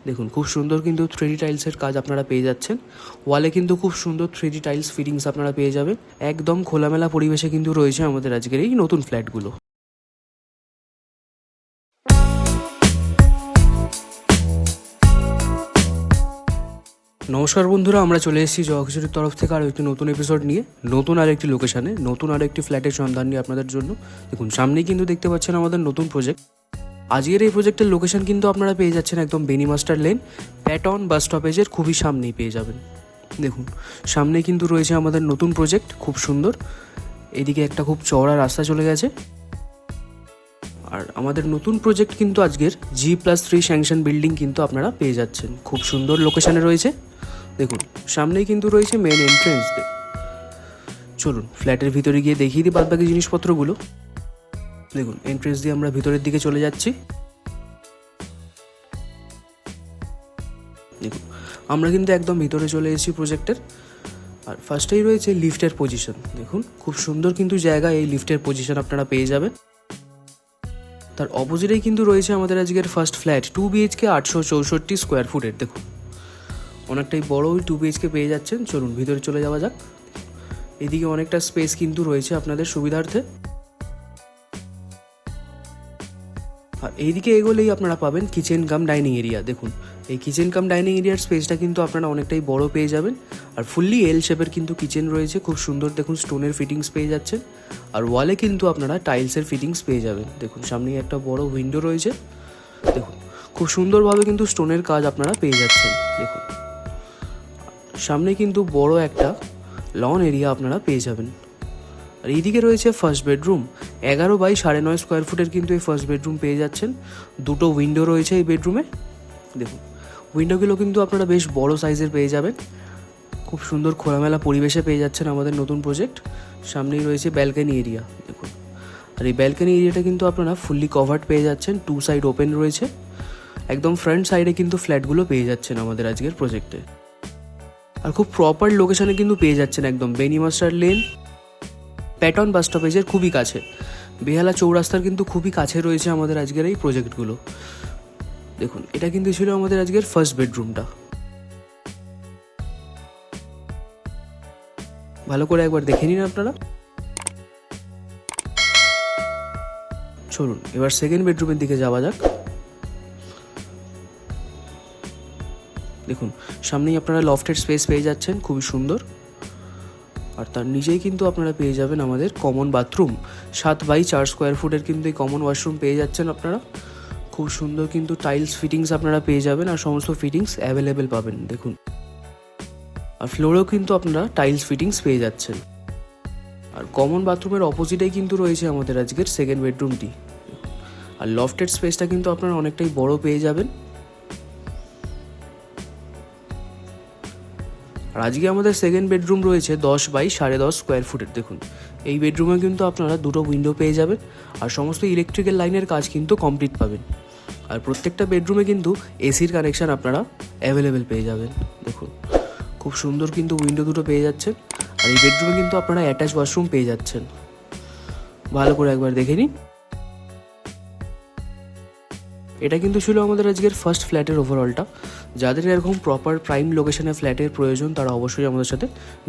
দেখুন খুব সুন্দর কিন্তু 3D টাইলসের কাজ আপনারা পেয়ে যাচ্ছেন। ওয়ালে কিন্তু খুব সুন্দর 3D টাইলস ফিটিংস আপনারা পেয়ে যাবেন। একদম খোলামেলা পরিবেশে কিন্তু রয়েছে আমাদের আজকের এই নতুন ফ্ল্যাটগুলো। নমস্কার বন্ধুরা, আমরা চলে এসেছি জয়কিশোরের তরফ থেকে আরও একটি নতুন এপিসোড নিয়ে, নতুন আরেকটি লোকেশানে, নতুন আরেকটি ফ্ল্যাটের সন্ধান নিয়ে আপনাদের জন্য। দেখুন সামনেই কিন্তু দেখতে পাচ্ছেন আমাদের নতুন প্রজেক্ট। আজকের এই প্রজেক্টের লোকেশন কিন্তু আপনারা পেয়ে যাচ্ছেন একদম বেনি মাস্টার লেন, প্যাটন বাস স্টপেজের খুবই সামনেই পেয়ে যাবেন। দেখুন সামনেই কিন্তু রয়েছে আমাদের নতুন প্রজেক্ট, খুব সুন্দর। এদিকে একটা খুব চওড়া রাস্তা চলে গেছে। আর আমাদের নতুন প্রজেক্ট কিন্তু আজকের G+3 স্যাংশন বিল্ডিং কিন্তু আপনারা পেয়ে যাচ্ছেন, খুব সুন্দর লোকেশানে রয়েছে। দেখুন সামনেই কিন্তু রয়েছে মেন এন্ট্রেন্স। চলুন ফ্ল্যাটের ভিতরে গিয়ে দেখিয়ে দিই বাদবাকি জিনিসপত্রগুলো। দেখুন এন্ট্রেন্স দিয়ে আমরা ভিতরের দিকে চলে যাচ্ছি। দেখুন আমরা কিন্তু একদম ভিতরে চলে এসেছি প্রজেক্টের। আর ফার্স্টেই রয়েছে লিফটের পজিশন। দেখুন খুব সুন্দর কিন্তু জায়গা, এই লিফটের পজিশন আপনারা পেয়ে যাবেন। তার অপোজিটেই কিন্তু রয়েছে আমাদের আজকের ফার্স্ট ফ্ল্যাট, 2 BHK 864 স্কোয়ার ফুটের। দেখুন অনেকটাই বড় ওই 2 BHK পেয়ে যাচ্ছেন। চলুন ভিতরে চলে যাওয়া যাক। এদিকে অনেকটা স্পেস কিন্তু রয়েছে আপনাদের সুবিধার্থে। আর এইদিকে এগোলেই আপনারা পাবেন কিচেন কাম ডাইনিং এরিয়া। দেখুন এই কিচেন কাম ডাইনিং এরিয়ার স্পেসটা কিন্তু আপনারা অনেকটাই বড় পেয়ে যাবেন। আর ফুললি এল শেপের কিন্তু কিচেন রয়েছে, খুব সুন্দর। দেখুন স্টোনের ফিটিংস পেয়ে যাচ্ছেন। আর ওয়ালে কিন্তু আপনারা টাইলসের ফিটিংস পেয়ে যাবেন। দেখুন সামনেই একটা বড় উইন্ডো রয়েছে। দেখুন খুব সুন্দরভাবে কিন্তু স্টোনের কাজ আপনারা পেয়ে যাচ্ছেন। দেখুন সামনে কিন্তু বড় একটা লন এরিয়া আপনারা পেয়ে যাবেন। আর এইদিকে রয়েছে ফার্স্ট বেডরুম, 11 বাই 9.5 স্কোয়ার ফুটের কিন্তু এই ফার্স্ট বেডরুম পেয়ে যাচ্ছেন। দুটো উইন্ডো রয়েছে এই বেডরুমে। দেখুন উইন্ডোগুলো কিন্তু আপনারা বেশ বড় সাইজের পেয়ে যাবেন। খুব সুন্দর খোলামেলা পরিবেশে পেয়ে যাচ্ছেন আমাদের নতুন প্রজেক্ট। সামনেই রয়েছে ব্যালকনি এরিয়া। দেখুন আর এই ব্যালকনি এরিয়াটা কিন্তু আপনারা ফুললি কভার্ড পেয়ে যাচ্ছেন, 2 সাইড ওপেন রয়েছে। একদম ফ্রন্ট সাইডে কিন্তু ফ্ল্যাটগুলো পেয়ে যাচ্ছেন আমাদের আজকের প্রজেক্টে। আর খুব প্রপার লোকেশনে কিন্তু পেয়ে যাচ্ছেন একদম বেনি মাস্টার লেন, প্যাটন বাস স্টপেজের খুবই কাছে। বেহালা চৌরাস্তার কিন্তু খুবই কাছে রয়েছে আমাদের আজকের এই প্রজেক্টগুলো। দেখুন এটা কিন্তু ছিল আমাদের আজকের ফার্স্ট বেডরুমটা। ভালো করে একবার দেখে নিন আপনারা। চলুন এবার সেকেন্ড বেডরুমের দিকে যাওয়া যাক। দেখুন সামনেই আপনারা লফটেড স্পেস পেয়ে যাচ্ছেন, খুবই সুন্দর। আর তার নিচেই কিন্তু আপনারা পেয়ে যাবেন আমাদের কমন বাথরুম, 7 বাই 4 স্কোয়ার ফুটের কিন্তু এই কমন ওয়াশরুম পেয়ে যাচ্ছেন আপনারা। খুব সুন্দর কিন্তু টাইলস ফিটিংস আপনারা পেয়ে যাবেন, আর সমস্ত ফিটিংস অ্যাভেলেবেল পাবেন। দেখুন আর ফ্লোরেও কিন্তু আপনারা টাইলস ফিটিংস পেয়ে যাচ্ছেন। আর কমন বাথরুমের অপোজিটেই কিন্তু রয়েছে আমাদের আজকের সেকেন্ড বেডরুমটি। আর লফটেড স্পেসটা কিন্তু আপনারা অনেকটাই বড় পেয়ে যাবেন। আর আজকে আমাদের সেকেন্ড বেডরুম রয়েছে 10 বাই 10.5 স্কোয়ার ফুটের। দেখুন এই বেডরুমে কিন্তু আপনারা দুটো উইন্ডো পেয়ে যাবেন, আর সমস্ত ইলেকট্রিক্যাল লাইনের কাজ কিন্তু কমপ্লিট পাবেন। আর প্রত্যেকটা বেডরুমে কিন্তু এসির কানেকশান আপনারা অ্যাভেলেবেল পেয়ে যাবেন। দেখুন খুব সুন্দর কিন্তু উইন্ডো দুটো পেয়ে যাচ্ছেন। আর এই বেডরুমে কিন্তু আপনারা অ্যাটাচ ওয়াশরুম পেয়ে যাচ্ছেন। ভালো করে একবার দেখে নিন। এটা কিন্তু ছিল আমাদের আজকের ফার্স্ট ফ্ল্যাটের ওভারঅলটা। যাদের এরকম প্রপার প্রাইম লোকেশনে ফ্ল্যাটের প্রয়োজন তারা অবশ্যই আমাদের সাথে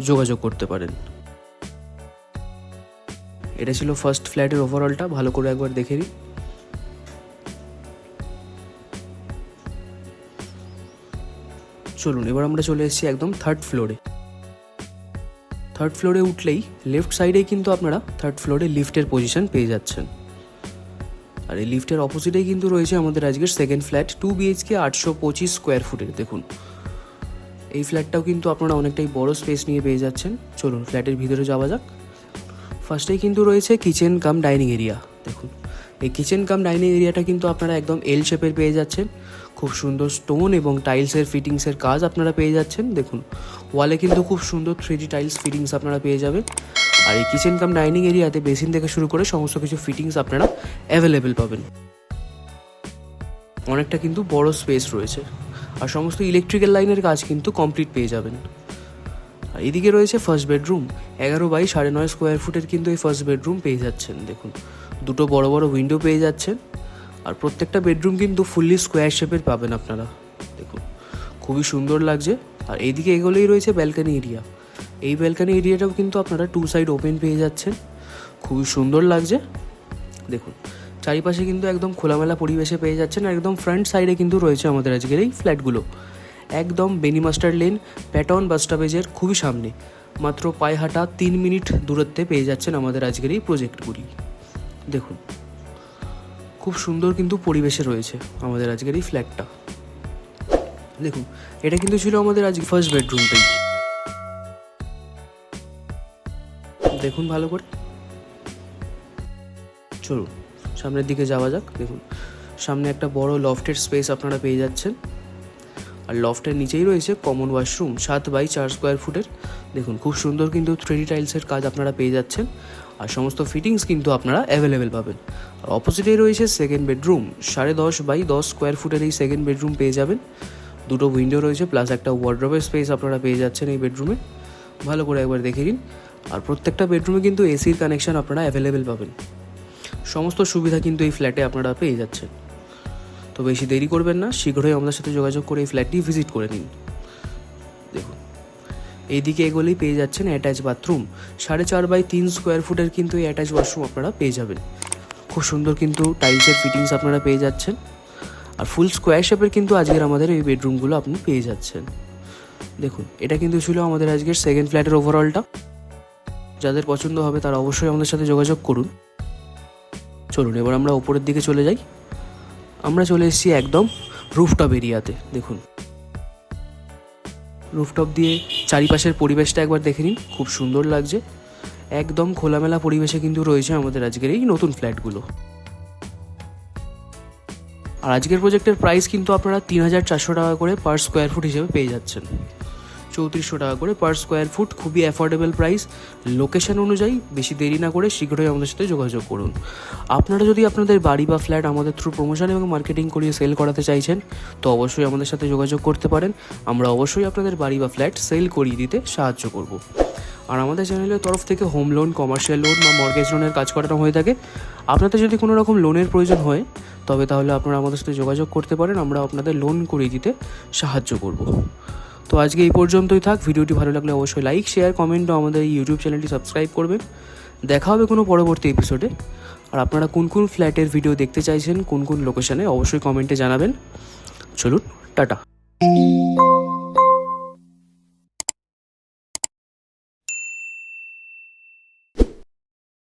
যোগাযোগ করতে পারেন। এটা ছিল ফার্স্ট ফ্ল্যাটের ওভারঅলটা, ভালো করে একবার দেখে নিন। চলুন এবার আমরা চলে এসেছি একদম থার্ড ফ্লোরে। থার্ড ফ্লোরে উঠলেই লেফট সাইডেই কিন্তু আপনারা থার্ড ফ্লোরে লিফটের পজিশন পেয়ে যাচ্ছেন। আর এই লিফটের অপোজিটেই কিন্তু রয়েছে আমাদের আজকের সেকেন্ড ফ্ল্যাট, 2 BHK 825 স্কোয়ার ফুটের। দেখুন এই ফ্ল্যাটটাও কিন্তু আপনারা অনেকটাই বড় স্পেস নিয়ে পেয়ে যাচ্ছেন। চলুন ফ্ল্যাটের ভিতরে যাওয়া যাক। ফার্স্টেই কিন্তু রয়েছে কিচেন কাম ডাইনিং এরিয়া। দেখুন এই কিচেন কাম ডাইনিং এরিয়াটা কিন্তু আপনারা একদম এল শেপের পেয়ে যাচ্ছেন। খুব সুন্দর স্টোন এবং টাইলসের ফিটিংসের কাজ আপনারা পেয়ে যাচ্ছেন। দেখুন ওয়ালে কিন্তু খুব সুন্দর 3D টাইলস ফিটিংস আপনারা পেয়ে যাবেন। আর এই কিচেন কাম ডাইনিং এরিয়াতে বেসিন থেকে শুরু করে সমস্ত কিছু ফিটিংস আপনারা অ্যাভেলেবেল পাবেন। অনেকটা কিন্তু বড় স্পেস রয়েছে, আর সমস্ত ইলেকট্রিক্যাল লাইনের কাজ কিন্তু কমপ্লিট পেয়ে যাবেন। আর এদিকে রয়েছে ফার্স্ট বেডরুম, 11 বাই 9.5 স্কোয়ার ফুটের কিন্তু এই ফার্স্ট বেডরুম পেয়ে যাচ্ছেন। দেখুন দুটো বড় উইন্ডো পেয়ে যাচ্ছেন। আর প্রত্যেকটা বেডরুম কিন্তু ফুললি স্কোয়ার শেপের পাবেন আপনারা। দেখুন খুবই সুন্দর লাগছে। আর এইদিকে এগোলেই রয়েছে ব্যালকানি এরিয়া। এই ব্যালকানি এরিয়াটাও কিন্তু আপনারা 2 সাইড ওপেন পেয়ে যাচ্ছেন, খুবই সুন্দর লাগছে। দেখুন চারিপাশে কিন্তু একদম খোলামেলা পরিবেশে পেয়ে যাচ্ছেন। একদম ফ্রন্ট সাইডে কিন্তু রয়েছে আমাদের আজকের এই ফ্ল্যাটগুলো, একদম বেনি মাস্টার লেন প্যাটার্ন বাস স্টপেজের খুবই সামনে, মাত্র পায়ে হাঁটা 3 মিনিট দূরত্বে পেয়ে যাচ্ছেন আমাদের আজকের এই প্রজেক্টগুলি। দেখুন খুব সুন্দর কিন্তু পরিবেশে রয়েছে আমাদের আজকের এই ফ্ল্যাটটা। দেখুন এটা কিন্তু ছিল আমাদের আজ ফার্স্ট বেডরুমটাই। দেখুন ভালো করে, চলুন সামনের দিকে যাওয়া যাক। দেখুন সামনে একটা বড় লফটের স্পেস আপনারা পেয়ে যাচ্ছেন, আর লফটের নিচেই রয়েছে কমন ওয়াশরুম 7x4 স্কোয়ার ফুটের। দেখুন খুব সুন্দর কিন্তু 3D টাইলসের কাজ আপনারা পেয়ে যাচ্ছেন, আর সমস্ত ফিটিংস কিন্তু আপনারা অ্যাভেলেবেল পাবেন। আর অপোজিটেই রয়েছে সেকেন্ড বেডরুম, 10.5x10 স্কোয়ার ফুটের এই সেকেন্ড বেডরুম পেয়ে যাবেন। দুটো উইন্ডো রয়েছে প্লাস একটা ওয়ার্ড্রোবের স্পেস আপনারা পেয়ে যাচ্ছেন এই বেডরুমে। ভালো করে একবার দেখে নিন। আর প্রত্যেকটা বেডরুমে কিন্তু এসির কানেকশন আপনারা অ্যাভেলেবেল পাবেন। সমস্ত সুবিধা কিন্তু এই ফ্ল্যাটে আপনারা পেয়ে যাচ্ছেন। তো বেশি দেরি করবেন না, শীঘ্রই আমাদের সাথে যোগাযোগ করে এই ফ্ল্যাটটি ভিজিট করে নিন। দেখুন এইদিকে এগোলেই পেয়ে যাচ্ছেন অ্যাটাচ বাথরুম, 4.5x3 স্কোয়ার ফুটের কিন্তু এই অ্যাটাচ ওয়াশরুম আপনারা পেয়ে যাবেন। খুব সুন্দর কিন্তু টাইলসের ফিটিংস আপনারা পেয়ে যাচ্ছেন, আর ফুল স্কোয়ার শেপের কিন্তু আজকের আমাদের এই বেডরুমগুলো আপনি পেয়ে যাচ্ছেন। দেখুন এটা কিন্তু ছিল আমাদের আজকের সেকেন্ড ফ্ল্যাটের ওভারঅলটা। যাদের পছন্দ হবে তারা অবশ্যই আমাদের সাথে যোগাযোগ করুন। চলুন এবার আমরা ওপরের দিকে চলে যাই। আমরা চলে এসেছি একদম রুফটপ এরিয়াতে। দেখুন রুফটপ দিয়ে চারিপাশের পরিবেশটা একবার দেখে নিন, খুব সুন্দর লাগছে। একদম খোলামেলা পরিবেশে কিন্তু রয়েছে আমাদের আজকের এই নতুন ফ্ল্যাটগুলো। আর আজকের প্রজেক্টের প্রাইস কিন্তু আপনারা 3,400 টাকা করে পার স্কোয়ার ফুট হিসেবে পেয়ে যাচ্ছেন, 3,400 টাকা করে পার স্কোয়ার ফুট। খুবই অ্যাফোর্ডেবল প্রাইস। লোকেশন অনুযায়ী বেশি দেরি না করে শীঘ্রই আমাদের সাথে যোগাযোগ করুন। আপনারা যদি আপনাদের বাড়ি বা ফ্ল্যাট আমাদের থ্রু প্রমোশন এবং মার্কেটিং করিয়ে সেল করাতে চাইছেন তো অবশ্যই আমাদের সাথে যোগাযোগ করতে পারেন। আমরা অবশ্যই আপনাদের বাড়ি বা ফ্ল্যাট সেল করিয়ে দিতে সাহায্য করব। আর আমাদের চ্যানেলের তরফ থেকে হোম লোন, কমার্শিয়াল লোন বা মর্গেজ লোনের কাজ করানো হয়ে থাকে। আপনাদের যদি কোনো রকম লোনের প্রয়োজন হয় তবে তাহলে আপনারা আমাদের সাথে যোগাযোগ করতে পারেন, আমরা আপনাদের লোন করিয়ে দিতে সাহায্য করব। তো আজকে এই পর্যন্তই থাক। ভিডিওটি ভালো লাগলে অবশ্যই লাইক, শেয়ার, কমেন্ট ও আমাদের এই ইউটিউব চ্যানেলটি সাবস্ক্রাইব করবেন। দেখা হবে কোনো পরবর্তী এপিসোডে। আর আপনারা কোন কোন ফ্ল্যাটের ভিডিও দেখতে চাইছেন, কোন কোন লোকেশনে, অবশ্যই কমেন্টে জানাবেন। চলুন টাটা।